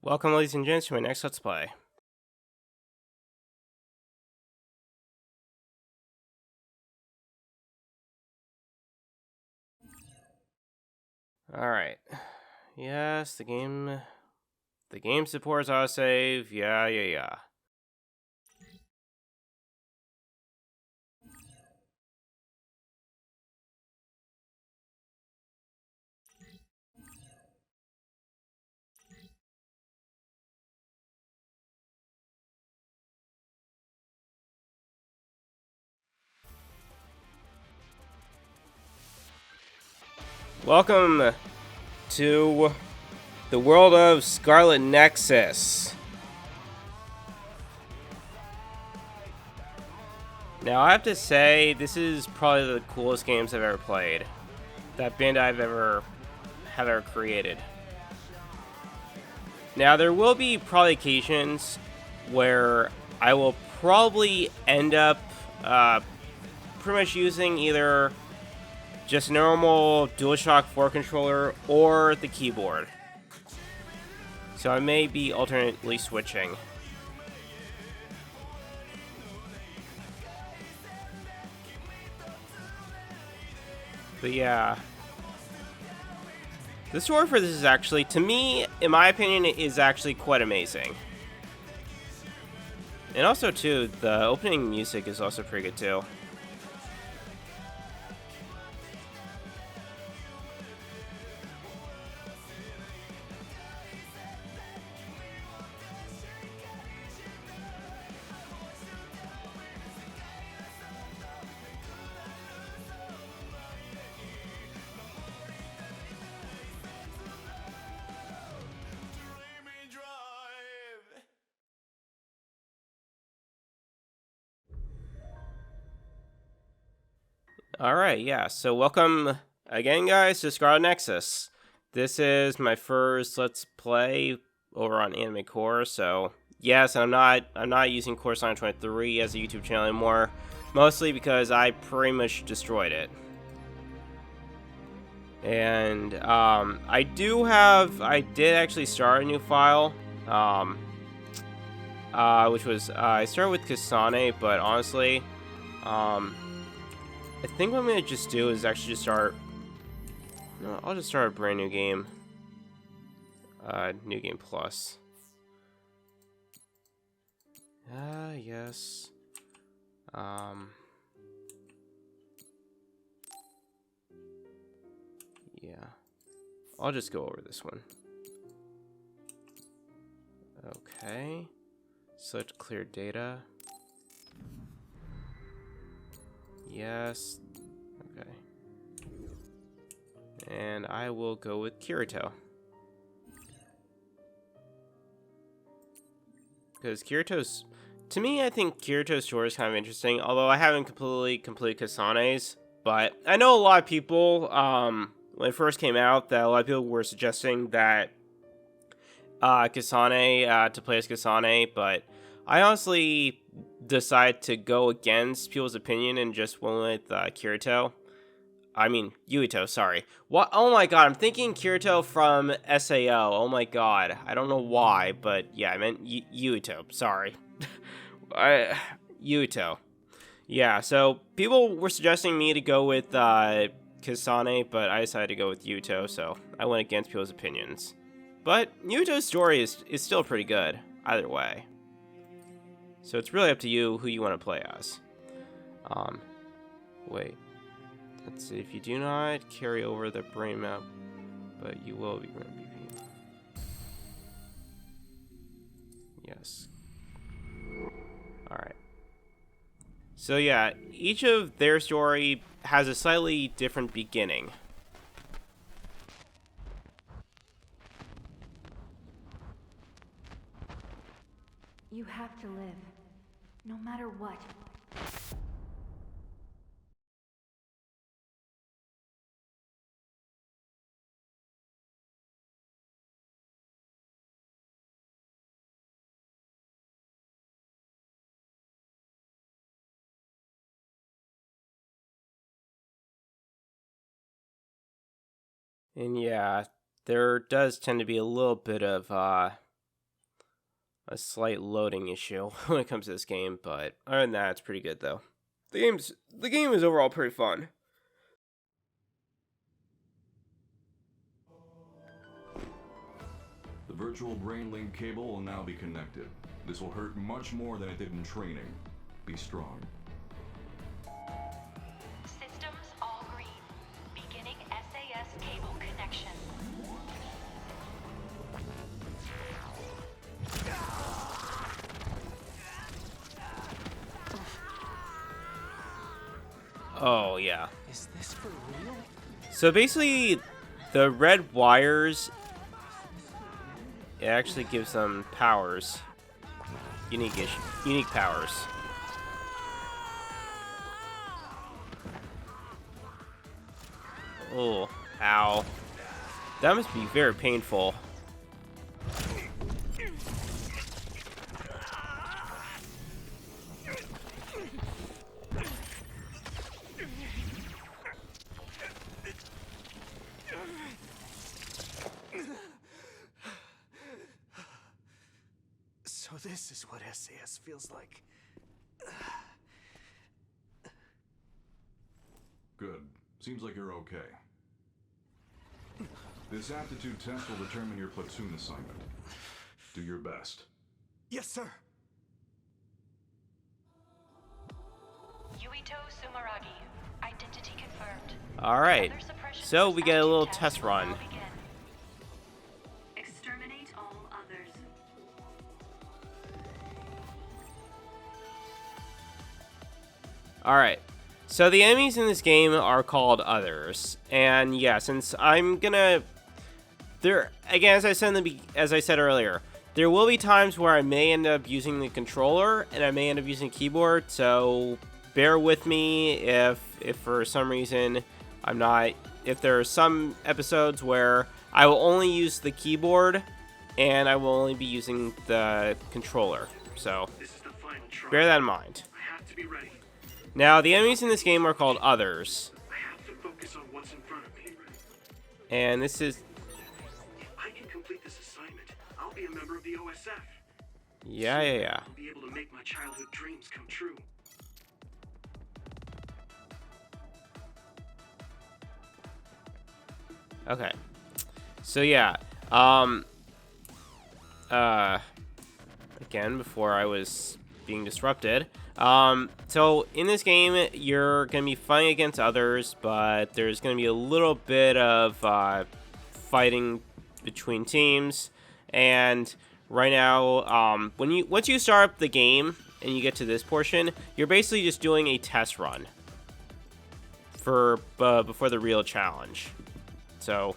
Welcome, ladies and gents, to my next Let's Play. Alright. Yes, the game supports autosave. Yeah. Welcome to the world of Scarlet Nexus. Now, I have to say, this is probably the coolest games I've ever played. That Bandai have ever created. Now, there will be probably occasions where I will probably end up pretty much using either just a normal DualShock 4 controller or the keyboard. So I may be alternately switching. But yeah. The story for this is actually, to me, in my opinion, is actually quite amazing. And also, too, the opening music is also pretty good, too. Alright, yeah, so welcome again, guys, to Scarlet Nexus. This is my first Let's Play over on Anime Core, so yes, I'm not using Core Sign 23 as a YouTube channel anymore, mostly because I pretty much destroyed it. And I did actually start a new file, which was I started with Kasane, but honestly, I think what I'm going to just do is actually just start... No, I'll just start a brand new game. New Game Plus. Yes. Yeah. I'll just go over this one. Okay. Select clear data. Yes. Okay. And I will go with Kirito. Because Kirito's... To me, I think Kirito's story is kind of interesting, although I haven't completed Kasane's. But I know a lot of people, when it first came out, that a lot of people were suggesting that Kasane, to play as Kasane, but I honestly decided to go against people's opinion and just went with Kirito. I mean, Yuito, sorry. What? Oh my god, I'm thinking Kirito from SAO. Oh my god. I don't know why, but yeah, I meant Yuito. Sorry. Yuito. Yeah, so people were suggesting me to go with Kasane, but I decided to go with Yuito, so I went against people's opinions. But Yuito's story is still pretty good, either way. So it's really up to you who you want to play as. Wait. Let's see, if you do not carry over the brain map, but you will be running BP. Yes. Alright. So yeah, each of their story has a slightly different beginning. You have to live, no matter what. And yeah, there does tend to be a little bit of a slight loading issue when it comes to this game, but other than that, it's pretty good though. The game is overall pretty fun. The virtual brain link cable will now be connected. This will hurt much more than it did in training. Be strong. Systems all green. Beginning SAS cable connection. Oh yeah. Is this for real? So basically, the red wires, it actually gives them powers. Unique powers. Oh, ow. That must be very painful. So this is what SAS feels like. Good. Seems like you're okay. This aptitude test will determine your platoon assignment. Do your best. Yes, sir. Yuito Sumeragi. Identity confirmed. Alright, Other suppression so we get a little test test will run. now begin. Exterminate all others. Alright, so the enemies in this game are called Others, and yeah, since I'm gonna... Again, as I said earlier, there will be times where I may end up using the controller, and I may end up using keyboard, so bear with me if for some reason I'm not... If there are some episodes where I will only use the keyboard, and I will only be using the controller, so This is the final try. bear that in mind. I have to be ready. Now, the enemies in this game are called Others, I have to focus on what's in front of me. and this is... If I can complete this assignment, I'll be a member of the OSF. Yeah. I'll be able to make my childhood dreams come true. Okay. So yeah, again, before I was being disrupted, so in this game, you're gonna be fighting against Others, but there's gonna be a little bit of, fighting between teams, and right now, once you start up the game, and you get to this portion, you're basically just doing a test run for, before the real challenge. So,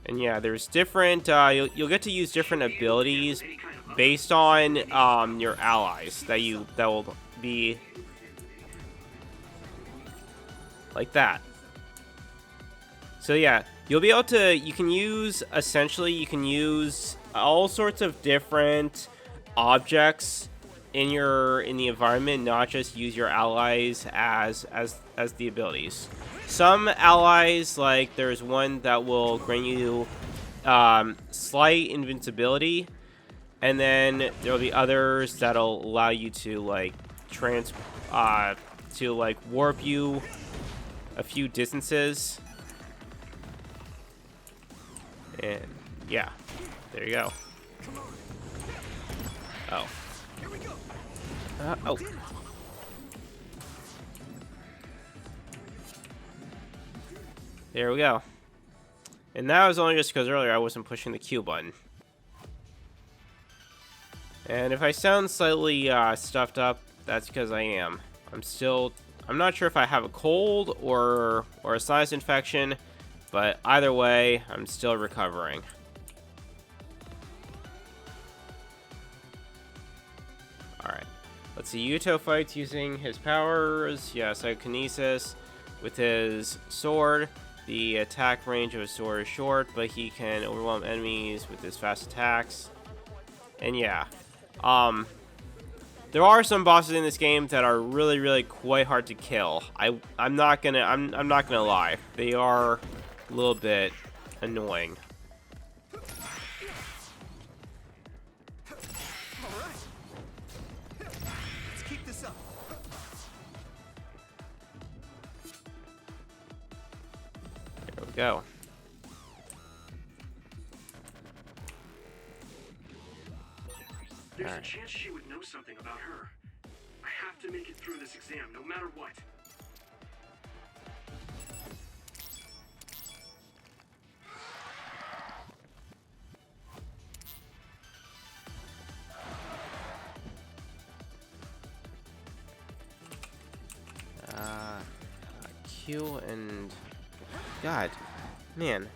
and yeah, there's different, you'll get to use different abilities based on, your allies that will be like that. So yeah, you'll be able to, you can use all sorts of different objects in the environment, not just use your allies as the abilities. Some allies, like there's one that will grant you slight invincibility, and then there'll be others that'll allow you to like warp you a few distances. And yeah, there you go. Oh. Oh. There we go. And that was only just because earlier I wasn't pushing the Q button. And if I sound slightly stuffed up, that's because I am. I'm not sure if I have a cold or a sinus infection, but either way, I'm still recovering. Alright. Let's see, Yuito fights using his powers. Yeah, psychokinesis. With his sword, the attack range of his sword is short, but he can overwhelm enemies with his fast attacks. And yeah, there are some bosses in this game that are really quite hard to kill. I'm not gonna lie, they are a little bit annoying. go. There's Alright. a chance she would know something about her. I have to make it through this exam, no matter what. Q and... God. Man.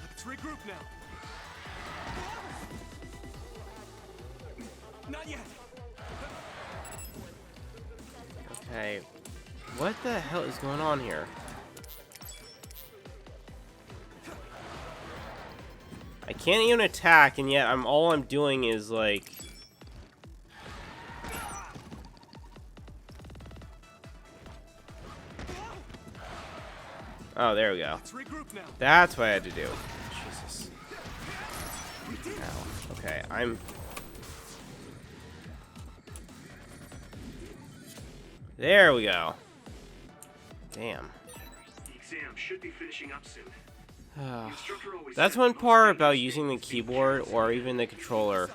Let's regroup now. Not yet. Okay. What the hell is going on here? I can't even attack, and yet all I'm doing is like... Oh, there we go. Let's regroup now. That's what I had to do. Jesus. Ow. Okay, There we go. Damn. The exam should be finishing up soon. The instructor always That's said one most part dangerous about using the things being keyboard careless or and even the controller.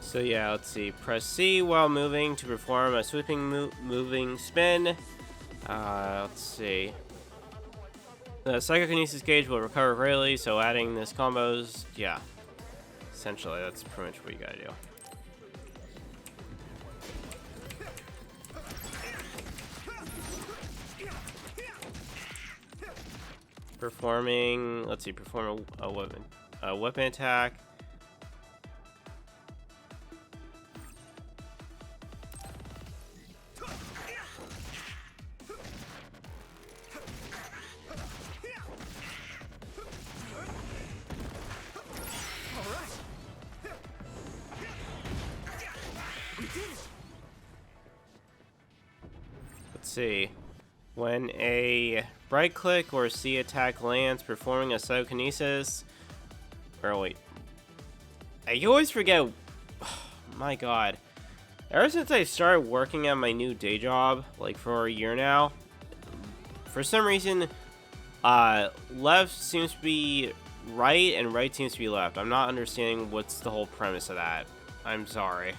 So yeah, let's see. Press C while moving to perform a sweeping moving spin. Let's see. The psychokinesis gauge will recover greatly, so adding this combos, yeah. Essentially, that's pretty much what you gotta do. Performing, let's see, perform a weapon attack. Let's see. When a right click or C attack lands, performing a psychokinesis. Or wait. I always forget. My god. Ever since I started working at my new day job, like for a year now, for some reason, left seems to be right and right seems to be left. I'm not understanding what's the whole premise of that. I'm sorry.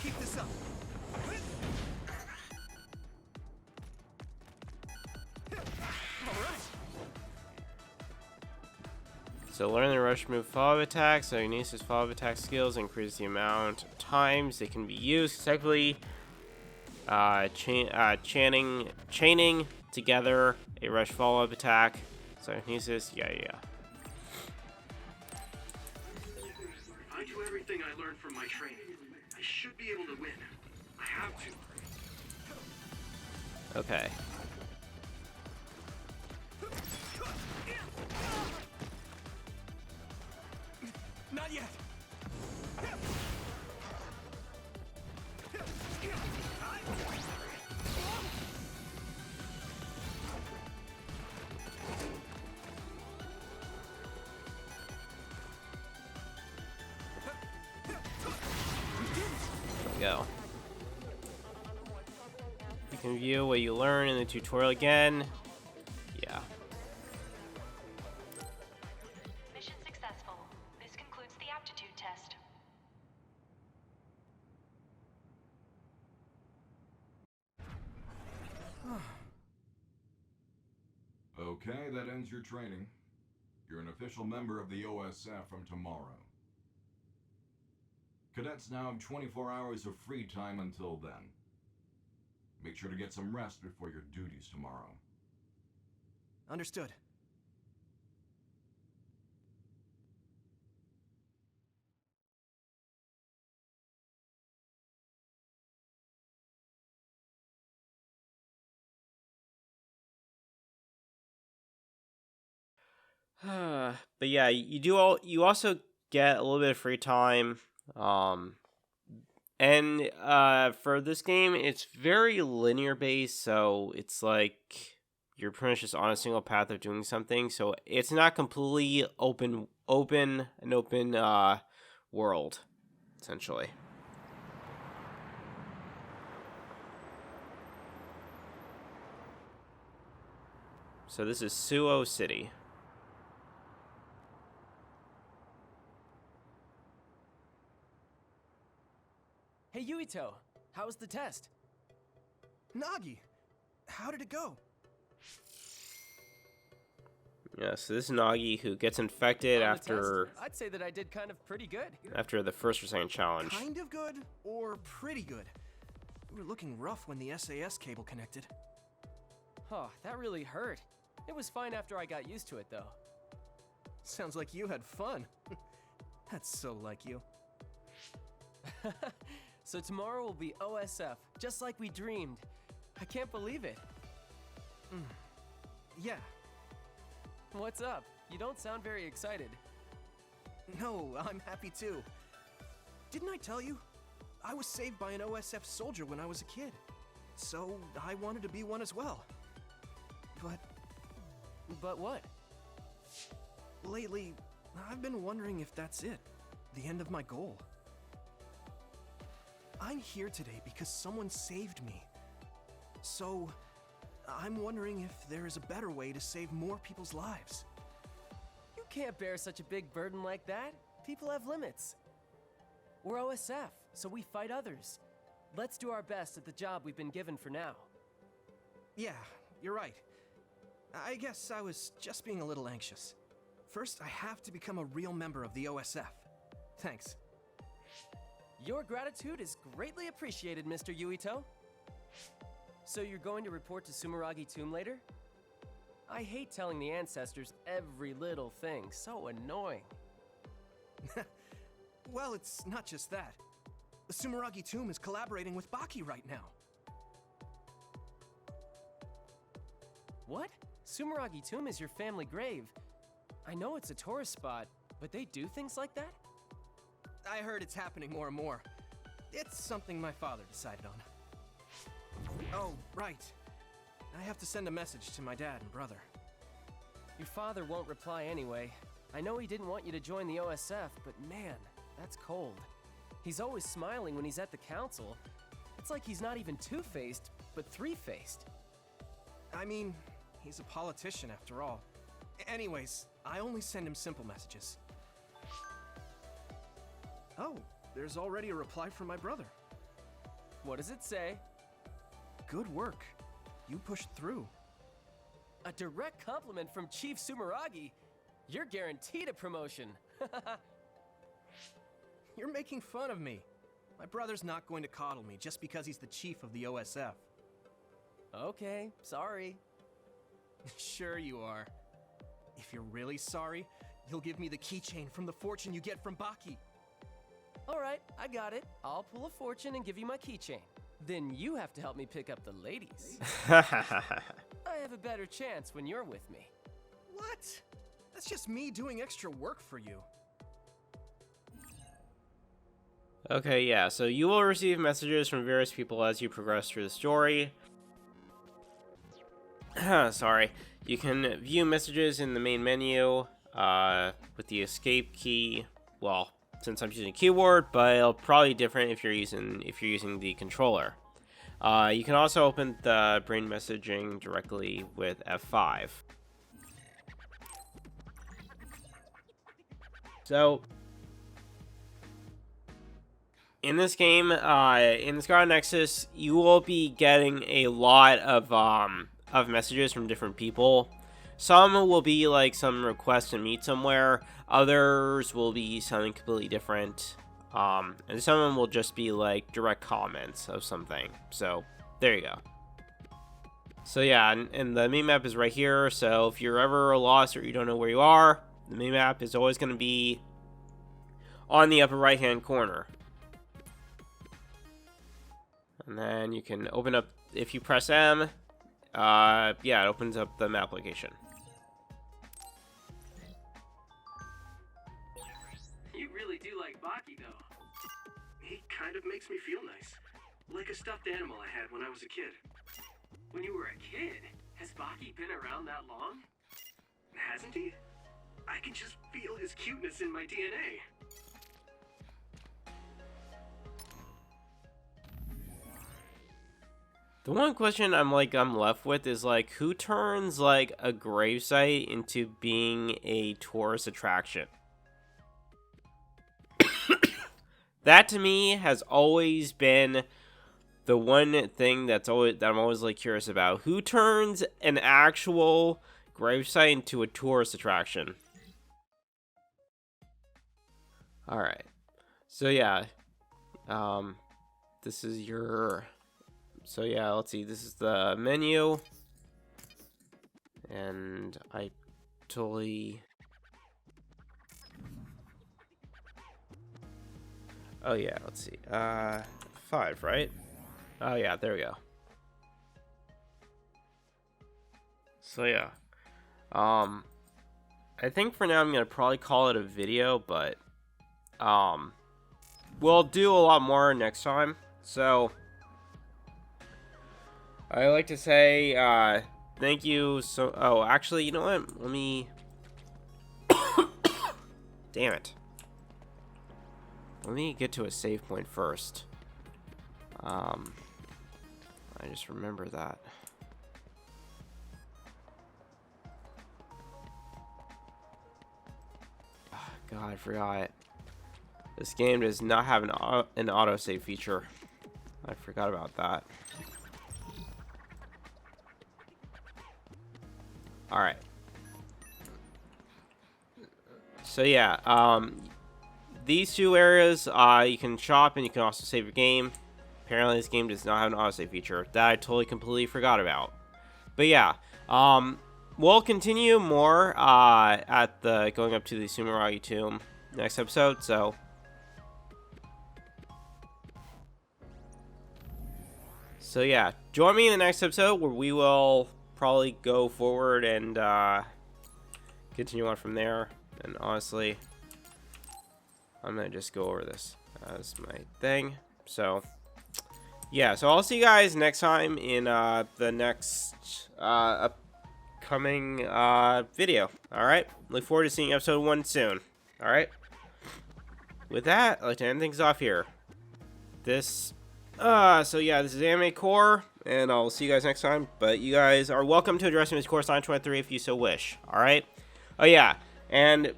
Keep this up. So learn the rush move follow attacks. So Eunice's follow attack skills increase the amount of times they can be used consecutively. Chaining together a rush follow-up attack. So Eunice's, yeah. If I do everything I learned from my training, I should be able to win. I have to. Okay. Not yet. There we go. You can view what you learn in the tutorial again. Yeah. Mission successful. This concludes the aptitude test. Okay, that ends your training. You're an official member of the OSF from tomorrow. Cadets now have 24 hours of free time until then. Make sure to get some rest before your duties tomorrow. Understood. But yeah, you also get a little bit of free time. And for this game, it's very linear based, so it's like you're pretty much just on a single path of doing something. So it's not completely open world, essentially. So this is Suo City. Hey Yuito, how was the test? Nagi, how did it go? Yeah, so this is Nagi who gets infected On the after test, I'd say that I did kind of pretty good. after the first or second challenge. Kind of good or pretty good? We were looking rough when the SAS cable connected. Oh, that really hurt. It was fine after I got used to it though. Sounds like you had fun. That's so like you. So tomorrow will be OSF, just like we dreamed. I can't believe it. Yeah. What's up? You don't sound very excited. No, I'm happy too. Didn't I tell you? I was saved by an OSF soldier when I was a kid. So I wanted to be one as well. But what? Lately, I've been wondering if that's it. The end of my goal. I'm here today because someone saved me. So, I'm wondering if there is a better way to save more people's lives. You can't bear such a big burden like that. People have limits. We're OSF, so we fight others. Let's do our best at the job we've been given for now. Yeah, you're right. I guess I was just being a little anxious. First, I have to become a real member of the OSF. Thanks. Your gratitude is greatly appreciated, Mr. Yuito. So you're going to report to Sumeragi Tomb later? I hate telling the ancestors every little thing, so annoying. Well, it's not just that. The Sumeragi Tomb is collaborating with Baki right now. What? Sumeragi Tomb is your family grave. I know it's a tourist spot, but they do things like that? I heard it's happening more and more. It's something my father decided on. Oh, right. I have to send a message to my dad and brother. Your father won't reply anyway. I know he didn't want you to join the OSF, but man, that's cold. He's always smiling when he's at the council. It's like he's not even two-faced, but three-faced. I mean, he's a politician after all. Anyways, I only send him simple messages. Oh, there's already a reply from my brother. What does it say? Good work. You pushed through. A direct compliment from Chief Sumeragi. You're guaranteed a promotion. You're making fun of me. My brother's not going to coddle me just because he's the chief of the OSF. Okay, sorry. Sure you are. If you're really sorry, you'll give me the keychain from the fortune you get from Baki. Alright, I got it. I'll pull a fortune and give you my keychain. Then you have to help me pick up the ladies. I have a better chance when you're with me. What? That's just me doing extra work for you. Okay, yeah, so you will receive messages from various people as you progress through the story. Sorry. You can view messages in the main menu with the escape key. Well, since I'm using a keyboard, but it'll probably be different if you're using the controller. You can also open the brain messaging directly with F5. So, in this game, in the Scarlet Nexus, you will be getting a lot of messages from different people. Some will be like some request to meet somewhere. Others will be something completely different. And some of them will just be like direct comments of something. So there you go. So yeah, and the mini-map is right here. So if you're ever lost or you don't know where you are, the mini-map is always going to be on the upper right-hand corner. And then you can open up, if you press M, yeah, it opens up the map location. You really do like Baki, though. He kind of makes me feel nice. Like a stuffed animal I had when I was a kid. When you were a kid? Has Baki been around that long? Hasn't he? I can just feel his cuteness in my DNA. The one question I'm left with is like, who turns like a gravesite into being a tourist attraction? That to me has always been the one thing that I'm always like curious about. Who turns an actual gravesite into a tourist attraction? All right. So yeah, this is your. So yeah, let's see. This is the menu, and I totally. Oh yeah, let's see. 5, right? Oh yeah, there we go. So yeah, I think for now I'm gonna probably call it a video, but we'll do a lot more next time. So I like to say thank you. So actually, you know what? Let me. Damn it. Let me get to a save point first. I just remember that. Oh, God, I forgot. This game does not have an autosave feature. I forgot about that. Alright. So yeah, these two areas, you can shop and you can also save your game. Apparently this game does not have an autosave feature. That I totally completely forgot about. But yeah, we'll continue more at the going up to the Sumeragi tomb next episode, so yeah, join me in the next episode where we will probably go forward and continue on from there. And honestly, I'm gonna just go over this as my thing. So yeah, so I'll see you guys next time in the next upcoming video. All right, look forward to seeing episode 1 soon. All right, with that, I'd like to end things off here. So yeah, this is Anime Core, and I'll see you guys next time. But you guys are welcome to address me as Core Sign 23 if you so wish. All right. Oh yeah, and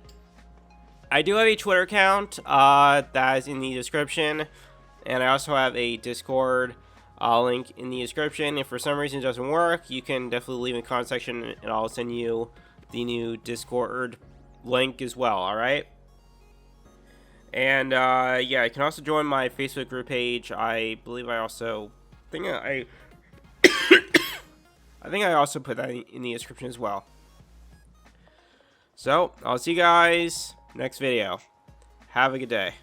I do have a Twitter account that is in the description, and I also have a Discord link in the description. If for some reason it doesn't work, you can definitely leave in the comment section, and I'll send you the new Discord link as well. All right. And yeah, you can also join my Facebook group page. I believe I also think I think I also put that in the description as well. So I'll see you guys next video. Have a good day.